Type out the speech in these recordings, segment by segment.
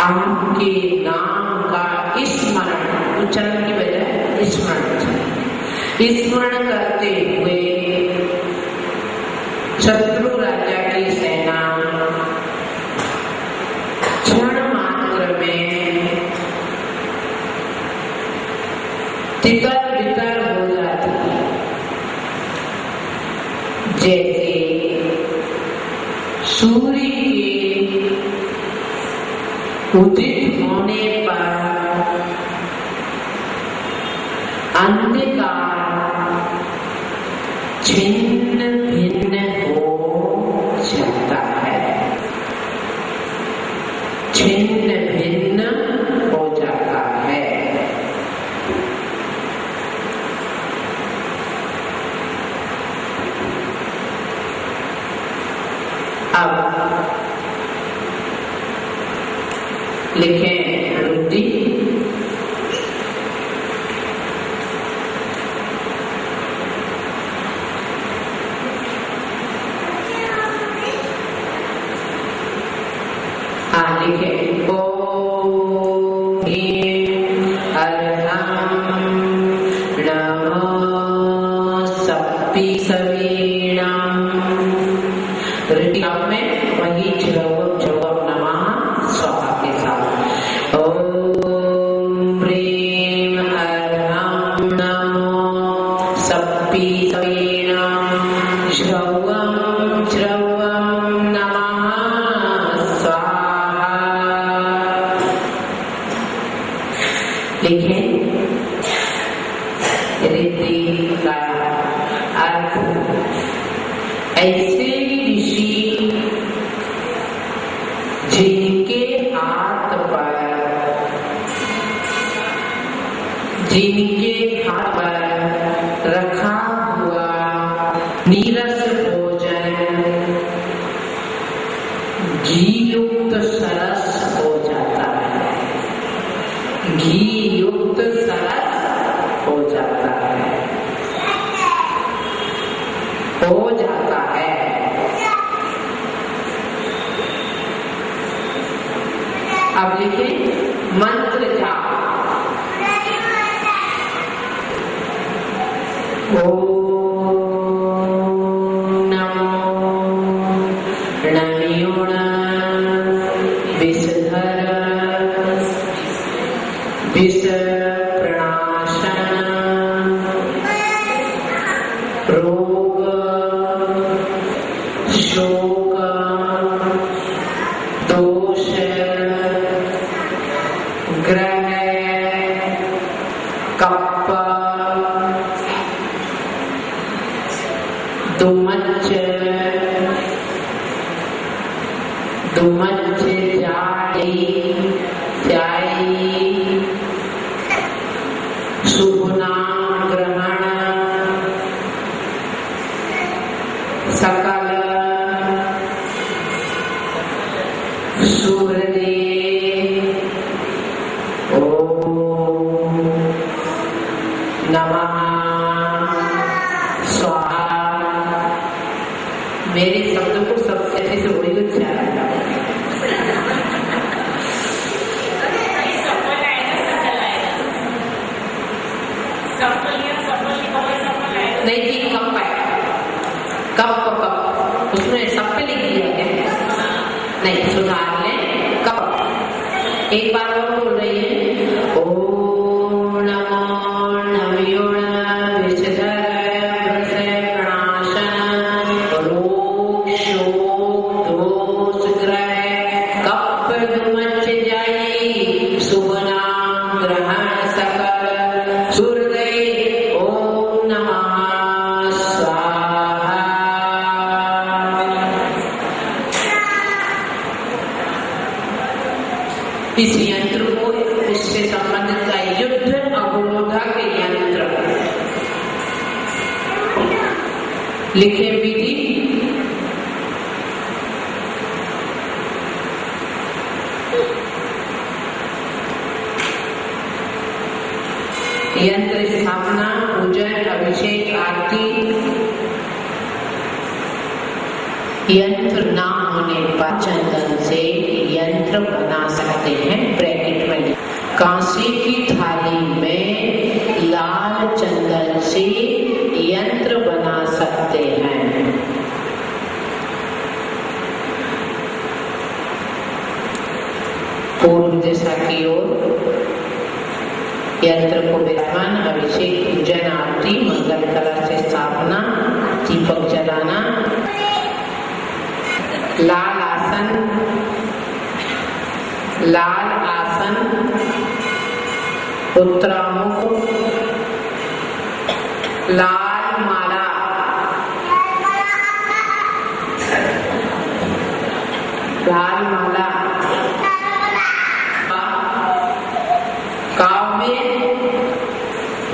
आपके नाम का स्मरण, उच्चारण की बजाय स्मरण करते हुए शत्रु राजा की सेना क्षण मात्र में तितर बितर हो जाती है। जैसे सूर्य के उदित होने पर अंधकार छिन्न भिन्न हो जाता है, छिन्न भिन्न हो जाता है। अब लिखें रुद्धि। लिखें ओम ह्रीं अर्हं नमो सप्तसवीणां। रुद्धि में वही जव नमः स्वाहा के साथ ओम ह्रीं अर्हं नमो सप्तसवीणां जवं रिद्धि का अर्थ ऐसे ऋषि जिनके हाथ पर रखा हुआ नीरस भोजन घी युक्त सरस हो जाता है, घी युक्त सरस हो जाता है, हो जाता है। अब लिखिए मंत्र जाप। ओम विष प्रणाशन रोग शोक दोष ग्रह कप दुमच्च जाई शुभ नाम ग्रहण सकल सूर्य ओम नमः स्वाहा। मेरे शब्द को सबसे अच्छे से वही उच्चारण नहीं जी, कप है, कप उसमें सब पे लिख दिया है, नहीं सुधार लें कप। एक बार और बोल रही है ओम नमो नमयोण विषधर प्रणाशन रोग शोक दोष ग्रह कप दुमच्च जाई शुभ नाम ग्रहण सकल सूर्य ओम नमः स्वाहा। इस यंत्र को उससे संबंधित का युद्ध अवरोधक यंत्र लिखे विधि। यंत्र स्थापना पूजन अभिषेक आरती यंत्र ना होने पर चंदन से यंत्र बना सकते हैं। ब्रैकेट में कांसे की थाली में लाल चंदन से यंत्र बना सकते हैं। पूर्व दिशा की ओर यंत्र को विराजमान, अभिषेक, पूजन, आरती, मंगल कलश से स्थापना, दीपक जलाना, लाल आसन, उत्तरामुख, लाल माला, काव्य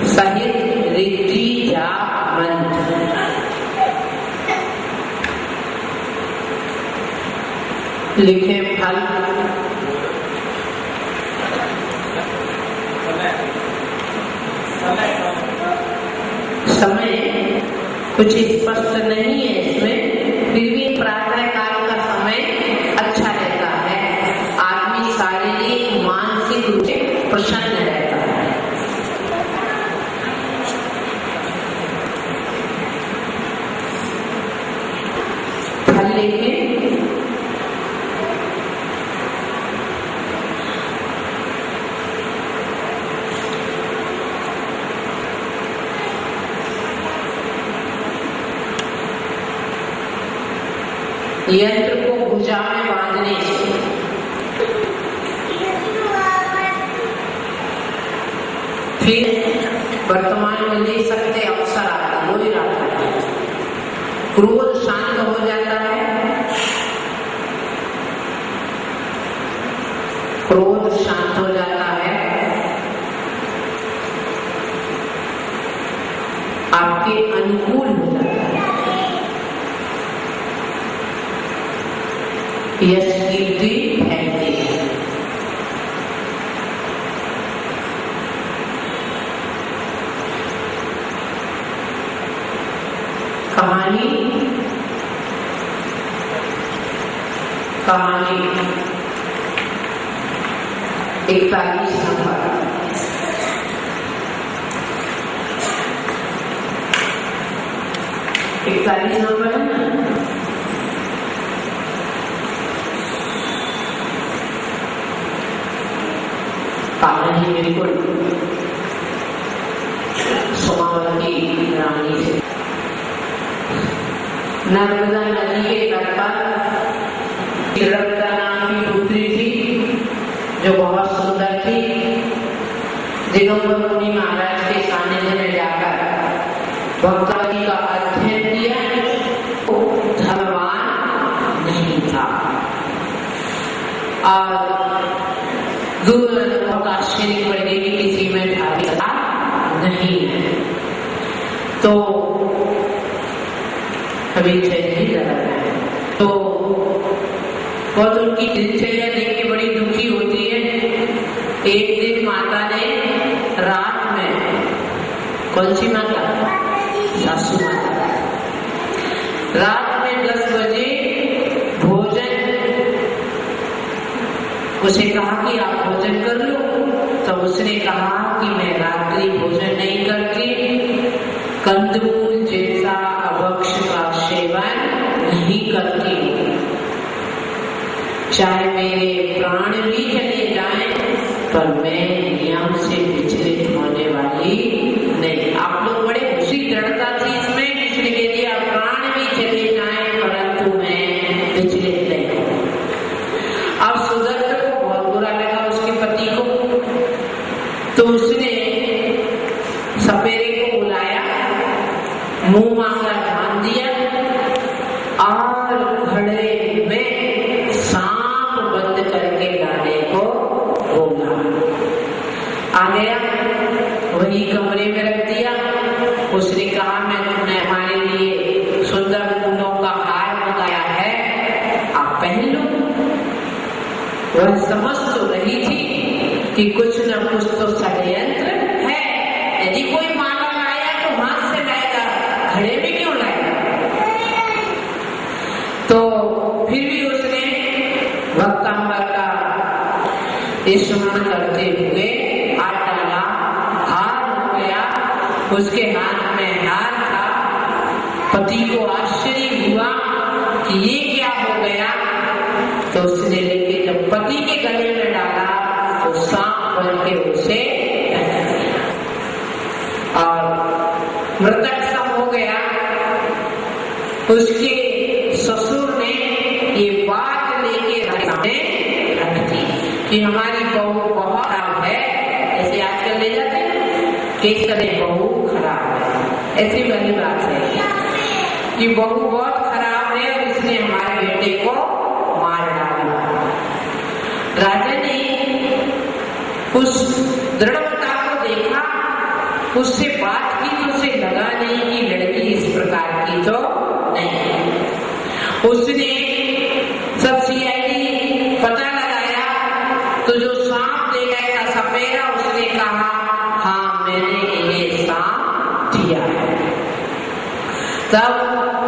सहित रिद्धि या मंत्र, लिखे फल, समय कुछ स्पष्ट नहीं है इसमें, फिर भी प्रातः काल का समय अच्छा रहता है। आदमी शारीरिक मानसिक रूप से प्रसन्न रहता है। फल लिखे, यंत्र को भुजा में बांधने से फिर वर्तमान में ले सकते अवसर आता है, वही आता है। क्रोध शांत हो जाता है, क्रोध शांत हो जाता है, आपके अनुकूल हो जाता है। यश कीर्ति फैलती है। कहानी 41 नंबर। है ना? कहानी बिल्कुल सोमावती रानी से। नर्मदा नदी के तट पर नर्मदा नाम की पुत्री थी जो बहुत सुंदर थी। दिनों पर मुनि महाराज के सानिध्य में जाकर भक्ति का अध्ययन किया। वो धनवान नहीं था और दूर का आश्चर्य करने की किसी में भाग्यता नहीं है। तो अभी नहीं लगा है तो बहुत उनकी दिनचर्या देख के बड़ी दुखी होती है। एक दिन माता ने रात में, कौन सी माता? सासू माता, रात में 10 बजे भोजन, उसे कहा कि आप भोजन कर लो। तो उसने कहा कि मैं रात्रि भोजन नहीं करती, कंदमूल जैसा अभक्ष का सेवन नहीं करती, चाहे मेरे प्राण भी चले जाएं पर मैं नियम से विचलित होने वाली नहीं। आप लोग बड़े खुशी दृढ़ता थी इसमें, इसलिए दिया प्राण भी चले जाएं परंतु मैं विचलित नहीं हूं। अब सुदर्शन को बहुत बुरा लगा उसके पति को, तो उसने सपेरे को बुलाया, मुंह मांगा ध्यान दिया और घड़े में सांप बंद करके लाने को बोला। आ गया, वही कमरे में रख दिया। उसने कहा मैं तुमने हमारे लिए सुंदर फूलों का हार मंगाया है, आप पहन लो। वह समझ तो रही थी कि कुछ न कुछ तो षड्यंत्र है। यदि कोई माला लाया तो हाथ से लाएगा, घड़े में क्यों लाएगा? तो स्मरण करते हुए हाथ डाला, हार हो गया, उसके हाथ में हार था। पति को आश्चर्य हुआ कि ये क्या हो गया, तो उसने लेके जब पति के गले में डाला तो सांप बन के उसे और मृतक सम हो गया। उसके ससुर ने ये बात लेके सामने रख दी कि हमारी बहू बहुत खराब है, ऐसे आजकल ले जाते हैं कि इस तरह बहू खराब है, ऐसी वाली बात है कि बहू बहुत खराब है और इसने हमारे बेटे को मार डाला। राजा ने उस दृढ़ता को देखा, उससे बात की तो उसे लगा नहीं कि लड़की इस प्रकार की तो नहीं। उसने सब सीआईडी पता लगाया तो जो सांप दे गया था सपेरा, उसने कहा हाँ मैंने इन्हें सांप दिया है। तब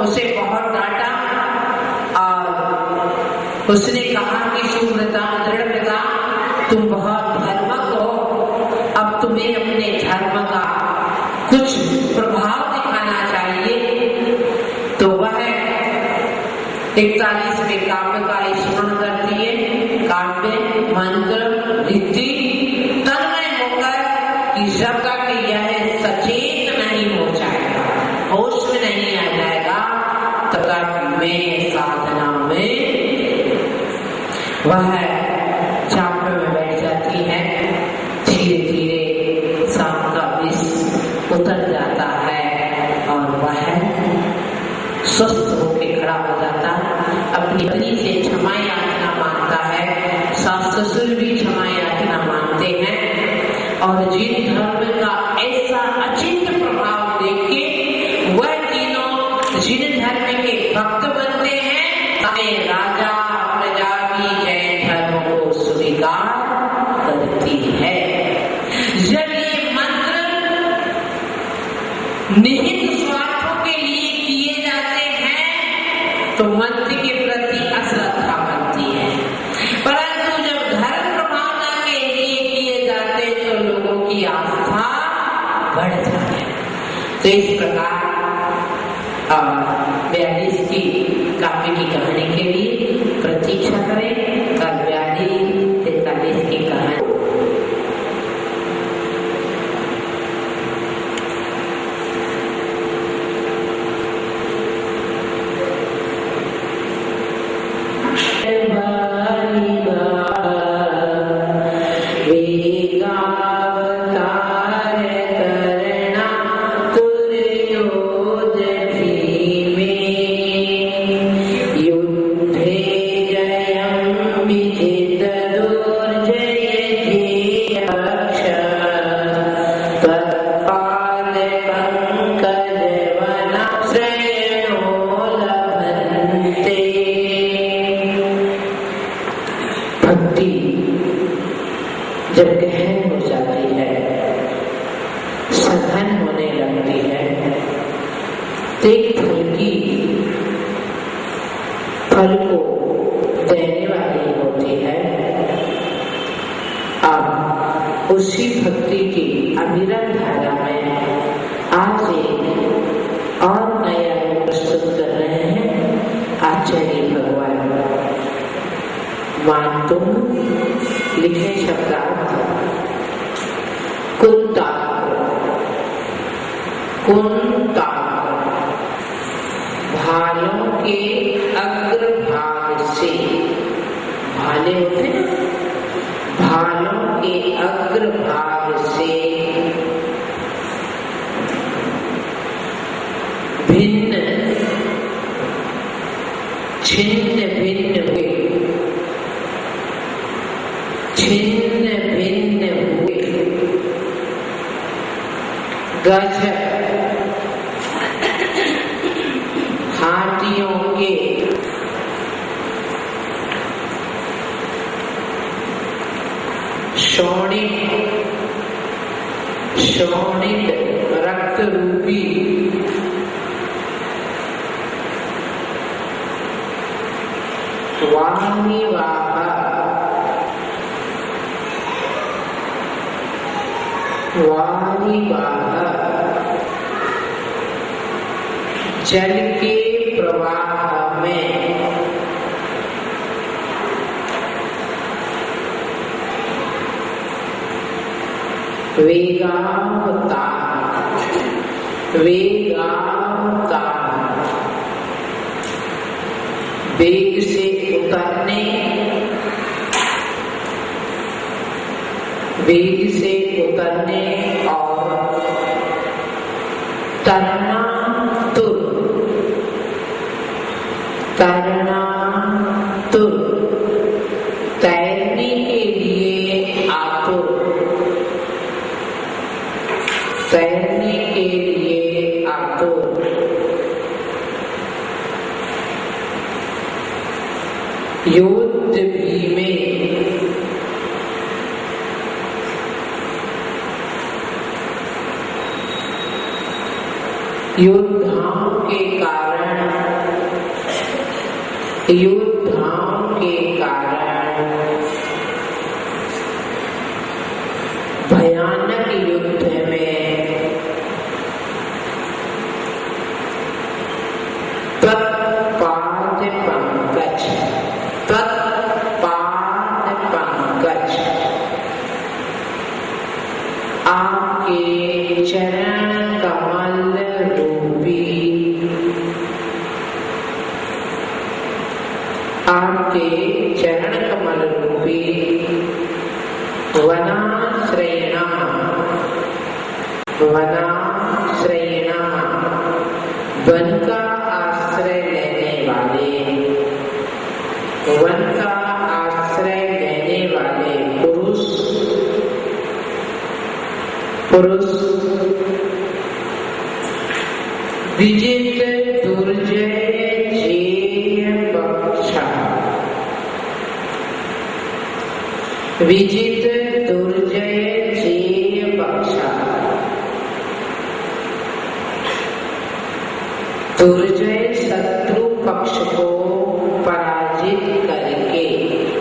उसे बहुत डांटा और उसने कहा कि सुव्रता दृढ़व्रता तुम बहुत धर्मक हो, अब तुम्हें अपने धर्म का कुछ प्रभाव दिखाना चाहिए। तो वह 41वें काव्य का स्मरण करती है। काव्य मंत्र रीति तन्मय होकर कि सबका कि यह सचेत नहीं हो जाएगा, होश में नहीं आ जाएगा, तब में साधना में वह चाप में बैठ जाती है। धीरे धीरे सांप का विष उतर जाता है और वह स्वस्थ होकर खड़ा हो जाता है। अपनी पत्नी से क्षमा याचना मांगता है, सास ससुर भी क्षमा याचना मांगते हैं और जिन धर्म का ऐसा अचिंत प्रभाव देख के वह तीनों जिन धर्म के भक्त बनते हैं, राजा प्रजा की जैन धर्म को स्वीकार करती है। जब ये मंत्र निहित स्वार्थों के लिए किए जाते हैं तो मंत्र के प्रति अश्रद्धा बनती है, परंतु जब धर्म प्रभावना के लिए किए जाते तो लोगों की आस्था बढ़ जाती है। तो इस प्रकार 42 की काव्य की कहानी के लिए प्रतीक्षा करें। कल 42-43 की कहानी जब गहन हो जाती है, सघन होने लगती है, एक फुल्की फल को देने वाली होती है। अब उसी भक्ति की अविरल धारा में आज एक और नया प्रस्तुत कर रहे हैं आचार्य भगवान। मानतुम लिखे शब्दार्थ कुंता कुंता भालों के अग्रभाग से, भाले होते हैं, भालों के अग्रभाग से भिन्न छिन्न भिन्न हुए, छिन्न भिन्न हुए गज हाथियों के शोणित रक्त रूपी वामी वाह वारिवाह जल के प्रवाह में वेगावतार वेग से उतरने, वेग से उतरने और तरना तुर तैरने के लिए आतुर, तैरने के लिए आतुर। युद्ध भीमे योद्धाओं के कारण, योद्धाओं के कारण भयानक युद्ध में तत्पाद पंकज, तत्पाद पंकज आपके चरण कमल रूपी, आपके चरण कमल रूपी वनाश्रयणा, वनाश्रयणा वन का आश्रय लेने वाले, वन का आश्रय लेने वाले पुरुष, पुरुष विजित दुर्जय जेय बक्षा, विजित दुर्जय जेय बक्षा, दुर्जय शत्रु पक्ष को पराजित